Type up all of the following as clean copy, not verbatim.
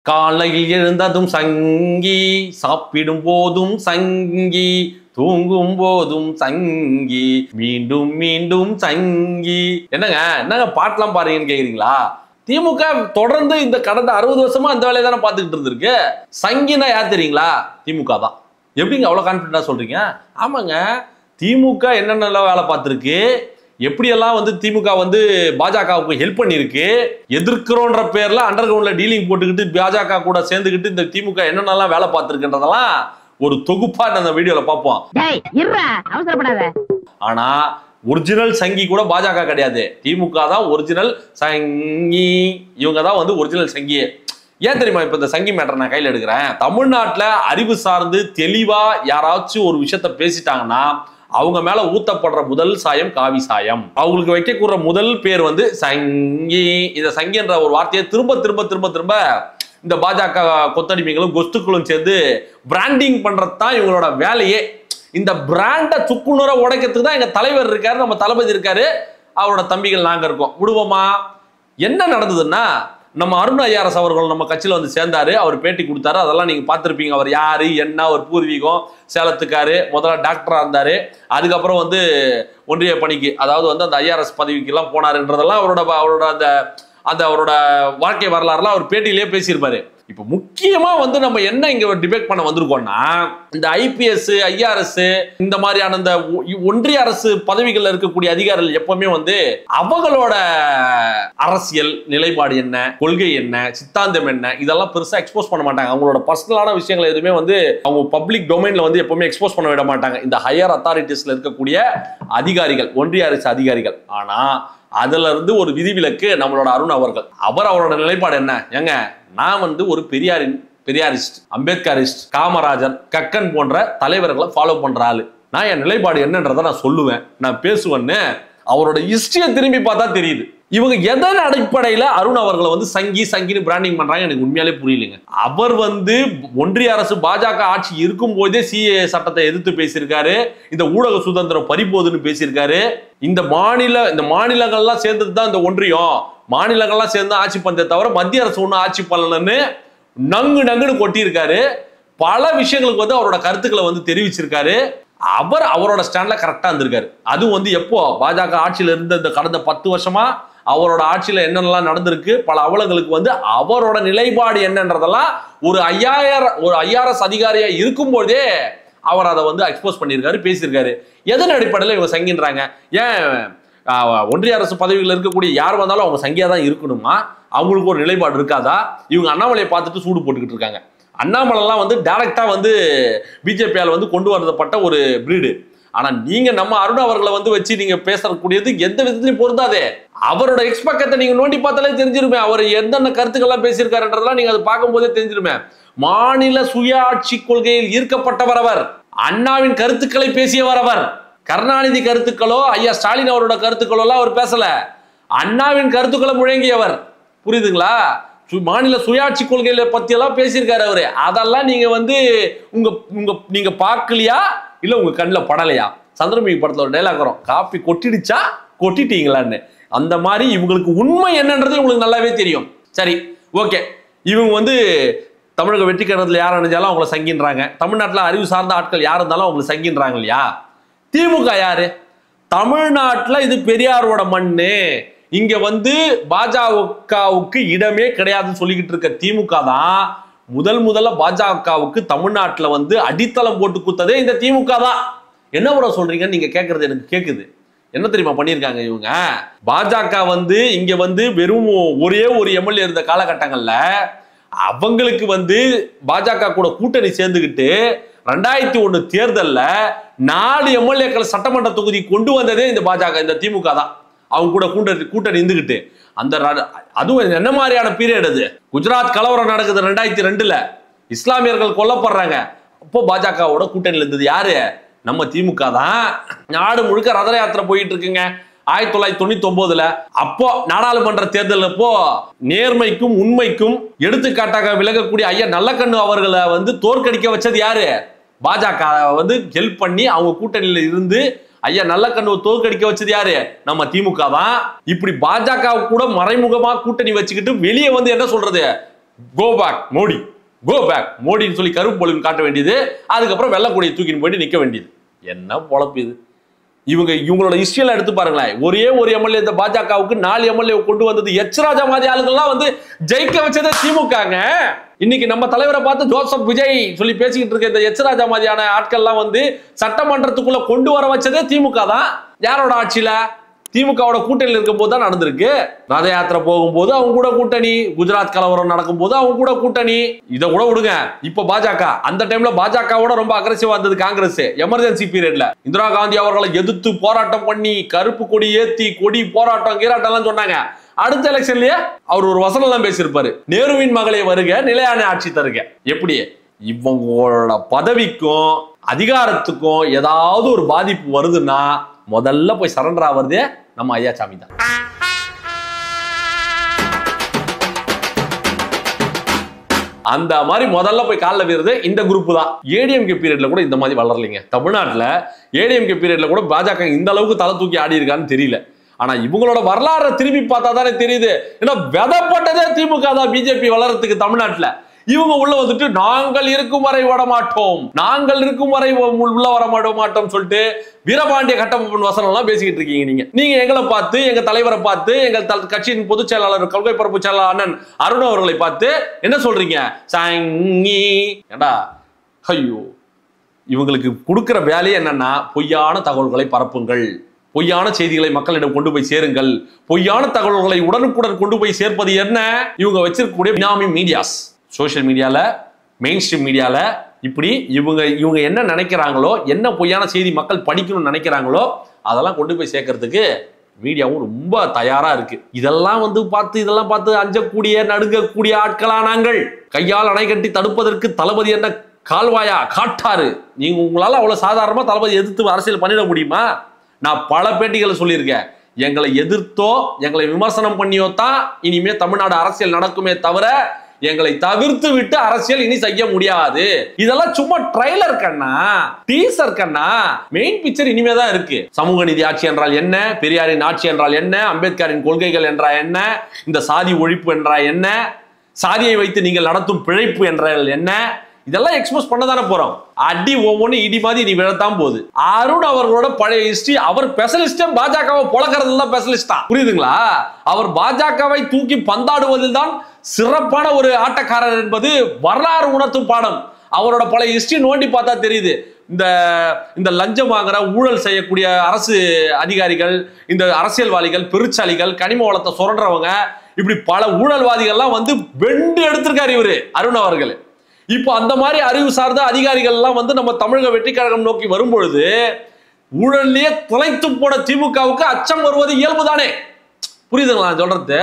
காலையில் எழுந்ததும் சங்கி, சாப்பிடும் போதும் சங்கி, தூங்கும் போதும் சங்கி, மீண்டும் மீண்டும் சங்கி. என்னங்க பாட்டெல்லாம் பாருங்கன்னு கேக்குறீங்களா? திமுக தொடர்ந்து இந்த கடந்த 60 வருஷமா அந்த வேலையை தானே பார்த்துக்கிட்டு இருந்திருக்கு. சங்கினா யார் தெரியுங்களா? திமுக தான். எப்படிங்க அவ்வளவு கான்பிடண்டா சொல்றீங்க? ஆமாங்க, திமுக என்னென்ன வேலை பார்த்திருக்கு, எப்படியெல்லாம் வந்து திமுக வந்து பாஜகவுக்கு ஹெல்ப் பண்ணிருக்கு, எதிர்க்கிறோன்ற பேர்ல அண்டர் கிரவுண்ட்ல டீலிங் போட்டுக்கிட்டு பாஜக கூட சேர்ந்துக்கிட்டு இந்த திமுக என்னென்னலாம் வேலை பார்த்திருக்குன்றதெல்லாம் ஒரு தொகுப்பா அந்த வீடியோல பார்ப்போம். ஆனா ஒரிஜினல் சங்கி கூட பாஜக கிடையாது, திமுக தான் ஒரிஜினல் சங்கி. இவங்க தான் வந்து ஒரிஜினல் சங்கியே. ஏன் தெரியுமா இப்ப இந்த சங்கி மேட்டர் நான் கையில் எடுக்கிறேன்? தமிழ்நாட்டுல அறிவு சார்ந்து தெளிவா யாராச்சும் ஒரு விஷயத்த பேசிட்டாங்கன்னா அவங்க மேல ஊத்தப்படுற முதல் சாயம் காவி சாயம். அவங்களுக்கு வைக்கக்கூட முதல் பேர் வந்து சங்கி. இந்த சங்கி என்ற ஒரு வார்த்தையை திரும்ப திரும்ப திரும்ப திரும்ப இந்த பாஜக கொத்தடிமைகளும் கொஸ்துக்களும் சேர்ந்து பிராண்டிங் பண்றதுதான் இவங்களோட வேலையே. இந்த பிராண்டை சுக்குநூற உடைக்கிறதுக்கு தான் எங்க தலைவர் இருக்காரு, நம்ம தளபதி இருக்காரு, அவரோட தம்பிகள் நாங்க இருக்கோம். விடுவோமா? என்ன நடந்ததுன்னா, நம்ம அருண் ஐஆர்எஸ் அவர்கள் நம்ம கட்சியில வந்து சேர்ந்தாரு. அவர் பேட்டி கொடுத்தாரு, அதெல்லாம் நீங்க பார்த்திருப்பீங்க. அவர் யாரு என்ன, ஒரு பூர்வீகம், சேலத்துக்காரு, முதல்ல டாக்டரா இருந்தாரு, அதுக்கப்புறம் வந்து ஒன்றிய பணிக்கு, அதாவது வந்து அந்த ஐஆர்எஸ் பதவிக்கு எல்லாம் போனாருன்றதெல்லாம் அவரோட அந்த அவரோட வாழ்க்கை வரலாறுலாம் அவர் பேட்டியிலேயே பேசியிருப்பாரு. இப்ப முக்கியமா வந்து நம்ம என்ன இங்க டிபேட் பண்ண வந்திருக்கோம்னா, இந்த ஐபிஎஸ் ஐஆர்எஸ் இந்த மாதிரியான இந்த ஒன்றிய அரசு பதவிகள்ல இருக்கக்கூடிய அதிகாரிகள் எப்பவுமே வந்து அவங்களோட அரசியல் நிலைப்பாடு என்ன, கொள்கை என்ன, சித்தாந்தம் என்ன, இதெல்லாம் பெருசா எக்ஸ்போஸ் பண்ண மாட்டாங்க. அவங்களோட பர்சனலான விஷயங்களை எதுவுமே வந்து அவங்க பப்ளிக் டொமைன்ல வந்து எப்பவுமே எக்ஸ்போஸ் பண்ண விட மாட்டாங்க இந்த ஹையர் அத்தாரிட்டிஸ்ல இருக்கக்கூடிய அதிகாரிகள், ஒன்றிய அரசு அதிகாரிகள். ஆனா அதுல இருந்து ஒரு விதிவிலக்கு நம்மளோட அருண் அவர்கள். அவரோட நிலைப்பாடு என்ன? ஏங்க, நான் வந்து ஒரு பெரியாரிஸ்ட், அம்பேத்கரிஸ்ட், காமராஜர், கக்கன் போன்ற தலைவர்களை ஃபாலோ பண்ற ஆளு. நான் என் நிலைப்பாடு என்னன்றதை நான் சொல்லுவேன், நான் பேசுவேன்னு அவரோட ஹிஸ்டரியை திரும்பி பார்த்தா தெரியுது. இவங்க எதன் அடிப்படையில அருண் அவர்களை வந்து சங்கின்னு பிராண்டிங் பண்றாங்க எனக்கு உண்மையாலே புரியலைங்க. அவர் வந்து ஒன்றிய அரசு பாஜக ஆட்சி இருக்கும் போதே சிஏஏ சட்டத்தை எதிர்த்து பேசியிருக்காரு, இந்த ஊடக சுதந்திரம் பறிபோதுன்னு பேசியிருக்காரு. இந்த மாநிலங்கள்லாம் சேர்ந்தது தான் இந்த ஒன்றியம், மாநிலங்கள்லாம் சேர்ந்து ஆட்சி பண்ணதை தவிர மத்திய அரசு ஒன்றும் ஆட்சி பண்ணலன்னு நங்குன்னு கொட்டியிருக்காரு. பல விஷயங்களுக்கு வந்து அவரோட கருத்துக்களை வந்து தெரிவிச்சிருக்காரு. அவரோட ஸ்டாண்ட்ல கரெக்டா இருந்திருக்காரு. அதுவும் வந்து எப்போ பாஜக ஆட்சியில இருந்த இந்த கடந்த 10 வருஷமா அவரோட ஆட்சியில என்னென்னலாம் நடந்திருக்கு, பல அவலங்களுக்கு வந்து அவரோட நிலைப்பாடு என்னன்றதெல்லாம் ஒரு ஐஆர்எஸ் அதிகாரியா இருக்கும்போதே அவர் அதை வந்து எக்ஸ்போஸ் பண்ணியிருக்காரு, பேசியிருக்காரு. எதன் அடிப்படையில் இவங்க சங்கின்றாங்க? ஏன் ஒன்றிய அரசு பதவிகள் இருக்கக்கூடிய யார் வந்தாலும் அவங்க சங்கியா தான் இருக்கணுமா? அவங்களுக்கு ஒரு நிலைப்பாடு இருக்காதா? இவங்க அண்ணாமலையை பார்த்துட்டு சூடு போட்டுக்கிட்டு இருக்காங்க. அண்ணாமலைலாம் வந்து டைரக்டா வந்து பிஜேபியால் வந்து கொண்டு வரப்பட்ட ஒரு பிரீடு. ஆனா நீங்க நம்ம அருண் அவர்களை வந்து வச்சு நீங்க பேசக்கூடியது எந்த விதத்திலையும் பொருந்தாதே. அவரோட எக்ஸ்பக்கத்தை நீங்க நோண்டி பார்த்தாலே தெரிஞ்சிருமே, அவர் என்னென்ன கருத்துக்கள்லாம் பேசியிருக்காருன்றதெல்லாம் நீங்க அதை பார்க்கும் போதே தெரிஞ்சிருமே. மாநில சுயாட்சி கொள்கையில் ஈர்க்கப்பட்டவர் அவர், அண்ணாவின் கருத்துக்களை பேசியவர் அவர். கருணாநிதி கருத்துக்களோ ஐயா ஸ்டாலின் அவரோட கருத்துக்களோ எல்லாம் அவர் பேசல, அண்ணாவின் கருத்துக்களை முழங்கியவர். புரியுதுங்களா? மாநில சுயாட்சி கொள்கையில பத்தி எல்லாம் பேசியிருக்காரு அவரு. அதெல்லாம் நீங்க வந்து நீங்க பார்க்கலையா, இல்ல உங்க கண்ணில் படலையா? சந்திரமுகி படத்துல ஒரு டைலாக் வரும், காப்பி கொட்டிடுச்சா கொட்டிட்டீங்களான்னு. அந்த மாதிரி இவங்களுக்கு உண்மை என்னன்றது உங்களுக்கு நல்லாவே தெரியும். சரி, ஓகே, இவங்க வந்து தமிழக வெற்றி கழகத்தில் யார் அணிஞ்சாலும் அவங்கள சங்கின்றாங்க, தமிழ்நாட்டில் அறிவு சார்ந்த ஆட்கள் யார் இருந்தாலும் அவங்களை சங்கின்றாங்க இல்லையா? திமுக யாரு? தமிழ்நாட்டில் இது பெரியாரோட மண்ணு, இங்க வந்து பாஜகவுக்கு இடமே கிடையாதுன்னு சொல்லிக்கிட்டு இருக்க திமுக தான் முதல்ல பாஜகவுக்கு தமிழ்நாட்டில் வந்து அடித்தளம் போட்டு குத்ததே இந்த திமுக தான். என்ன வர சொல்றீங்கன்னு நீங்க கேட்கறது எனக்கு கேட்குது. என்ன தெரியுமா பண்ணியிருக்காங்க இவங்க? பாஜக வந்து இங்க வந்து வெறும் ஒரே ஒரு எம்எல்ஏ இருந்த காலகட்டங்கள்ல அவங்களுக்கு வந்து பாஜக கூட கூட்டணி சேர்ந்துக்கிட்டு 2001 தேர்தல்ல 4 எம்எல்ஏக்கள் சட்டமன்ற தொகுதி கொண்டு வந்ததே இந்த பாஜக, இந்த திமுக தான். அவங்க கூட கூட்டணி இருந்துகிட்டு அந்த அதுவும் என்ன மாதிரியான பீரியட் அது? குஜராத் கலவரம் நடக்குது 2002ல, இஸ்லாமியர்கள் கொல்லப்படுறாங்க. அப்போ பாஜகவோட கூட்டணியில் இருந்தது யாரு? நம்ம திமுக தான். நாடு முழுக்க ரத யாத்திரை போயிட்டு இருக்குங்க 1999ல. அப்போ நாடாளுமன்ற தேர்தல் அப்போ நேர்மைக்கும் உண்மைக்கும் எடுத்துக்காட்டாக விலகக்கூடிய ஐயா நல்லக்கண்ணு அவர்களை வந்து தோற்கடிக்க வச்சது யாரு? பாஜக வந்து ஹெல்ப் பண்ணி அவங்க கூட்டணியில இருந்து ஐயா நல்லக்கண்ணு தோற்கடிக்க வச்சது யாரு? நம்ம திமுக தான். இப்படி பாஜக கூட மறைமுகமா கூட்டணி வச்சுக்கிட்டு வெளியே வந்து என்ன சொல்றது, go back Modi, go back மோடின்னு சொல்லி கருப்பு பலூன் காட்ட வேண்டியது, அதுக்கப்புறம் வெள்ளக்கூடியை தூக்கின்னு போயிட்டு நிக்க வேண்டியது. என்ன பொழப்பு இது? இவங்களோட ஹிஸ்டரியெல்லாம் எடுத்து பாருங்களேன். ஒரே ஒரு எம்எல்ஏ இந்த பாஜகவுக்கு 4 எம்எல்ஏ கொண்டு வந்தது எச் ராஜா மாதிரி ஆளுங்கள்லாம் வந்து ஜெயிக்க வச்சதே திமுகங்க. இன்னைக்கு நம்ம தலைவரை பார்த்து ஜோசப் விஜய் சொல்லி பேசிக்கிட்டு இருக்க இந்த எச் ராஜா மாதிரியான ஆட்கள்லாம் வந்து சட்டமன்றத்துக்குள்ள கொண்டு வர வச்சதே திமுக தான். யாரோட ஆட்சியில? திமுகவோட கூட்டணியில் இருக்கும் போது தான் நடந்திருக்கு. ரத யாத்திரை போகும்போது அவங்க கூட கூட்டணி, குஜராத் கலவரம் நடக்கும் போது அவங்க கூட கூட்டணி. இதை கூட விடுங்க, இப்ப பாஜக, அந்த டைம்ல பாஜகவோட ரொம்ப அக்ரெசிவா இருந்தது காங்கிரஸ். எமர்ஜென்சி பீரியட்ல இந்திரா காந்தி அவர்களை எதிர்த்து போராட்டம் பண்ணி கருப்பு கொடி ஏத்தி கொடி போராட்டம் கீராட்டம் எல்லாம் சொன்னாங்க. அடுத்த எலெக்ஷன்லயே அவர் ஒரு வசனம் எல்லாம் பேசியிருப்பாரு, நேருவின் மகளே வருக, நிலையான ஆட்சி தருக. எப்படி இவங்களோட பதவிக்கும் அதிகாரத்துக்கும் ஏதாவது ஒரு பாதிப்பு வருதுன்னா முதல்ல போய் சரண்டர் ஆவறதே நம்ம ஐயா சாமி தான். அந்த மாதிரி முதல்ல போய் கால்ல வீறது இந்த குரூப் தான். ஏடிஎம்கே பீரியட்ல கூட இந்த மாதிரி வளரலைங்க. தமிழ்நாட்டுல ஏடிஎம்கே பீரியட்ல கூட பாஜக இந்த அளவுக்கு தலை தூக்கி ஆடி இருக்கான்னு தெரியல. ஆனா இவங்களோட வரலாறு திரும்பி பார்த்தா தானே தெரியுது. ஏன்னா விதப்பட்டதே திமுக தான் பிஜேபி வளர்றதுக்கு தமிழ்நாட்டுல. இவங்க உள்ள வந்துட்டு நாங்கள் இருக்கும் வரை விட மாட்டோம், நாங்கள் இருக்கும் வரை உள்ள வர மாட்டோம் சொல்லிட்டு வீரபாண்டிய கட்டபொம்மன் வசனம் எல்லாம் பேசிக்கிட்டு இருக்கீங்க. நீங்க எங்களை பார்த்து, எங்க தலைவரை பார்த்து, எங்கள் கட்சியின் பொதுச் செயலாளர் கொள்கை பரப்பு செயலாளர் அண்ணன் அருண் அவர்களை பார்த்து என்ன சொல்றீங்க? சங்கி ஏண்டா, ஐயோ, இவங்களுக்கு கொடுக்கிற வேலையே என்னன்னா பொய்யான தகவல்களை பரப்புங்கள், பொய்யான செய்திகளை மக்களிடம் கொண்டு போய் சேருங்கள். பொய்யான தகவல்களை உடனுக்குடன் கொண்டு போய் சேர்ப்பது என்ன? இவங்க வச்சிருக்கக்கூடிய பினாமி மீடியாஸ், சோசியல் மீடியால, மெயின் ஸ்ட்ரீம் மீடியால, இப்படி இவங்க என்ன நினைக்கிறாங்களோ, என்ன பொய்யான செய்தி மக்கள் படிக்கணும்னு நினைக்கிறாங்களோ அதெல்லாம் கொண்டு போய் சேர்க்கறதுக்கு மீடியாவும் ரொம்ப தயாரா இருக்கு. இதெல்லாம் பார்த்து அஞ்சக்கூடிய நடுங்கக்கூடிய ஆட்களா நாங்கள்? கையால் அணை கட்டி தடுப்பதற்கு தளபதி என்ன கால்வாயா காட்டாரு? நீங்க உங்களால அவ்வளவு சாதாரணமா தளபதி எதிர்த்து அரசியல் பண்ணிட முடியுமா? நான் பல பேட்டிகளை சொல்லியிருக்கேன். எங்களை எதிர்த்தோ எங்களை விமர்சனம் பண்ணியோ தான் இனிமே தமிழ்நாடு அரசியல் நடக்குமே தவிர எங்களை தவிர்த்து விட்டு அரசியல் இனி செய்ய முடியாது. இதெல்லாம் சும்மா ட்ரைலர் கண்ணா, டீசர் கண்ணா. மெயின் பிக்சர் இனிமே தான் இருக்கு. சமூக நீதி ஆட்சி என்றால் என்ன, பெரியாரின் ஆட்சி என்றால் என்ன, அம்பேத்கரின் கொள்கைகள் என்றால் என்ன, இந்த சாதி ஒழிப்பு என்றால் என்ன, சாதியை வைத்து நீங்கள் நடத்தும் பிழைப்பு என்றால் என்ன, இதெல்லாம் எக்ஸ்போஸ் பண்ணதானே போறோம். அடி ஒவ்வொன்னு இடி மாதிரி நீ விழத்தான் போகுது. அருண் அவர்களோட பழைய ஹிஸ்டரி, அவர் ஸ்பெஷலிஸ்ட், பாஜகவை பொழக்கிறதுல தான் ஸ்பெஷலிஸ்டா, புரியுதுங்களா? அவர் பாஜகவை தூக்கி பந்தாடுவதில் தான் சிறப்பான ஒரு ஆட்டக்காரர் என்பது வரலாறு உணர்த்தும் பாடம். அவரோட பழைய ஹிஸ்டரி நோண்டி பார்த்தா தெரியுது. இந்த லஞ்சம் வாங்குற ஊழல் செய்யக்கூடிய அரசு அதிகாரிகள், இந்த அரசியல்வாதிகள், பெருச்சாலிகள், கனிம வளத்தை சுரண்டுறவங்க, இப்படி பல ஊழல்வாதிகள்லாம் வந்து வெண்டு எடுத்திருக்காரு இவரு அருண் அவர்கள். இப்போ அந்த மாதிரி அறிவு சார்ந்த அதிகாரிகள் எல்லாம் வந்து நம்ம தமிழக வெற்றி கழகம் நோக்கி வரும்பொழுது ஊழல்லையே தொலைத்து போன திமுகவுக்கு அச்சம் வருவது இயல்புதானே. புரியுதுங்களா சொல்றது?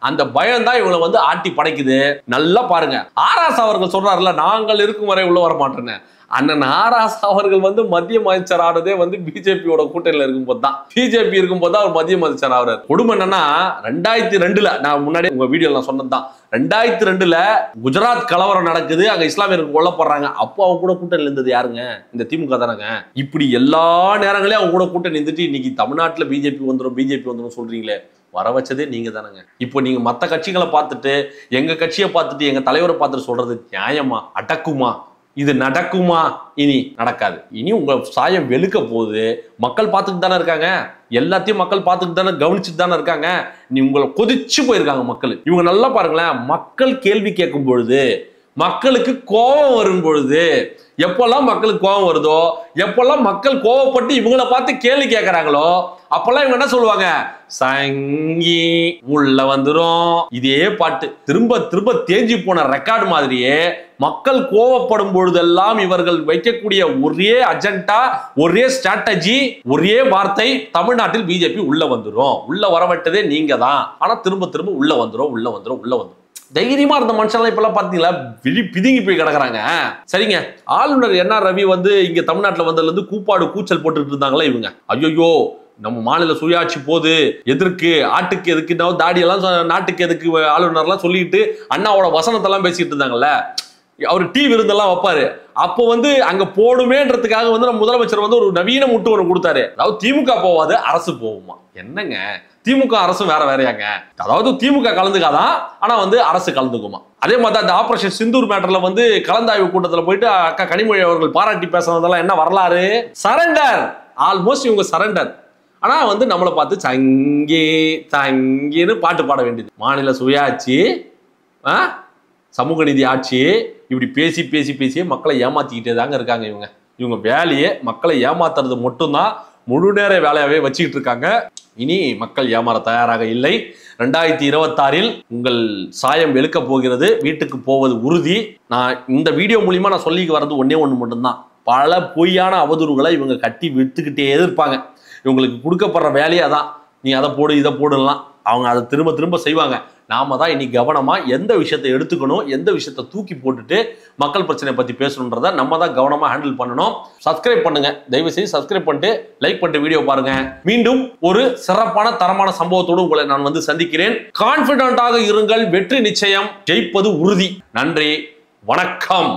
அந்த பயம் தான் இவங்களை வந்து ஆட்டி படைக்குது. நல்லா பாருங்க, ஆராஸ் அவர்கள் சொல்றாருல, நாங்கள் இருக்கும் வரை உள்ள வர மாட்டேன்னு. அண்ணன் ஆராஸ் அவர்கள் வந்து மத்திய அமைச்சர் ஆனதே வந்து பிஜேபியோட கூட்டணியில இருக்கும்போது தான், பிஜேபி இருக்கும்போது தான் அவர் மத்திய அமைச்சர் ஆகிறார். கொடுமை என்னன்னா 2002 நான் முன்னாடி உங்க வீடியோல சொன்னதுதான், 2002 குஜராத் கலவரம் நடக்குது, அங்க இஸ்லாமியர்கள் கொல்லப்படுறாங்க. அப்போ அவங்க கூட கூட்டணி இருந்தது யாருங்க? இந்த திமுக தானங்க. இப்படி எல்லா நேரங்களையும் அவங்க கூட கூட்டணி இருந்துட்டு இன்னைக்கு தமிழ்நாட்டுல பிஜேபி வந்துடும் சொல்றீங்களே, வர வச்சதே நீங்க தானங்க. இப்போ நீங்க மத்த கட்சிகளை பார்த்துட்டு எங்க கட்சியை பார்த்துட்டு எங்க தலைவரை பார்த்துட்டு சொல்றது நியாயமா? அடக்குமா? இது நடக்குமா? இனி நடக்காது. இனி உங்க சாயம் வெளுக்க போகுது. மக்கள் பார்த்துட்டு தானே இருக்காங்க, எல்லாத்தையும் மக்கள் பார்த்துட்டு தானே, கவனிச்சுட்டு தானே இருக்காங்க. நீ உங்களை கொதிச்சு போயிருக்காங்க மக்கள். இவங்க நல்லா பாருங்களேன், மக்கள் கேள்வி கேட்கும் பொழுது, மக்களுக்கு கோபம் வரும் பொழுது, எப்பெல்லாம் மக்களுக்கு கோபம் வருதோ, எப்பெல்லாம் மக்கள் கோபப்பட்டு இவங்களை பார்த்து கேள்வி கேட்கறாங்களோ, அப்பெல்லாம் இவங்க என்ன சொல்லுவாங்க? சங்கி உள்ள வந்துரும். இதே பாட்டு திரும்ப திரும்ப தேஞ்சி போன ரெக்கார்டு மாதிரியே மக்கள் கோவப்படும் பொழுதெல்லாம் இவர்கள் வைக்கக்கூடிய ஒரே அஜெண்டா, ஒரே ஸ்ட்ராட்டஜி, ஒரே வார்த்தை, தமிழ்நாட்டில் பிஜேபி உள்ள வந்துரும். உள்ள வரவிட்டதே நீங்க தான். ஆனா திரும்ப திரும்ப உள்ள வந்துரும். தைரியமா இருந்த மனுஷன் இப்பெல்லாம் பாத்தீங்களா பிதுங்கி போய் கிடக்குறாங்க. சரிங்க, ஆளுநர் என்ஆர் ரவி வந்து இங்க தமிழ்நாட்டுல வந்ததுல இருந்து கூச்சல் போட்டுட்டு இருந்தாங்களா இவங்க. ஐயோ நம்ம மாநில சுயாட்சி போது, எதற்கு ஆட்டுக்கு எதுக்கு தாடி எல்லாம் நாட்டுக்கு எதுக்கு ஆளுநர்லாம் சொல்லிட்டு அண்ணாவோட வசனத்தெல்லாம் பேசிட்டு இருந்தாங்கல்ல. அவர் டீ விருந்தெல்லாம் வைப்பாரு. அப்போ வந்து அங்க போடுமேன்றதுக்காக வந்து நம்ம முதலமைச்சர் வந்து ஒரு நவீன முட்டு ஒன்று கொடுத்தாரு. அதாவது திமுக போவாது, அரசு போகுமா? என்னங்க திமுக அரசும் வேற வேறையாங்க. அதாவது திமுக கலந்துக்காதான், ஆனா வந்து அரசு கலந்துக்குமா? அதே மாதிரி தான் இந்த ஆபரேஷன் சிந்தூர் மேட்டர்ல வந்து கலந்தாய்வு கூட்டத்தில் போயிட்டு அக்கா கனிமொழி அவர்கள் பாராட்டி பேசுனதெல்லாம் என்ன வரலாறு? சரண்டர், ஆல்மோஸ்ட் இவங்க சரண்டர். ஆனா வந்து நம்மளை பார்த்து சங்கி தங்கின்னு பாட்டு பாட வேண்டியது. மாநில சுயாட்சி, சமூக நீதி ஆட்சி, இப்படி பேசி பேசி பேசியே மக்களை ஏமாத்திக்கிட்டே தாங்க இருக்காங்க இவங்க வேலையே மக்களை ஏமாத்துறது மட்டும்தான் முழு நேர வேலையாவே வச்சுக்கிட்டு இருக்காங்க. இனி மக்கள் ஏமாற தயாராக இல்லை. 2026 உங்கள் சாயம் வெளுக்க போகிறது. வீட்டுக்கு போவது உறுதி. நான் இந்த வீடியோ மூலியமா நான் சொல்லிக்கு வர்றது ஒன்னே ஒன்று மட்டும்தான். பல பொய்யான அவதூறுகளை இவங்க கட்டி விட்டுக்கிட்டே இருப்பாங்க. இவங்களுக்கு கொடுக்கப்படுற வேலையே அதான். நீ அதை போடு இதை போடலாம், அவங்க அதை திரும்ப திரும்ப செய்வாங்க. நாம தான் இனி கவனமா எந்த விஷயத்தை எடுத்துக்கணும், எந்த விஷயத்தை தூக்கி போட்டுட்டு மக்கள் பிரச்சனை பத்தி பேசணுன்றத நம்ம தான் கவனமா ஹேண்டில் பண்ணணும். சப்ஸ்கிரைப் பண்ணுங்க, தயவு செய்து சப்ஸ்கிரைப் பண்ணிட்டு லைக் பண்ணிட்டு வீடியோ பாருங்க. மீண்டும் ஒரு சிறப்பான தரமான சம்பவத்தோடு உங்களை நான் வந்து சந்திக்கிறேன். கான்பிடென்ட்டாக இருங்கள், வெற்றி நிச்சயம், ஜெயிப்பது உறுதி. நன்றி, வணக்கம்.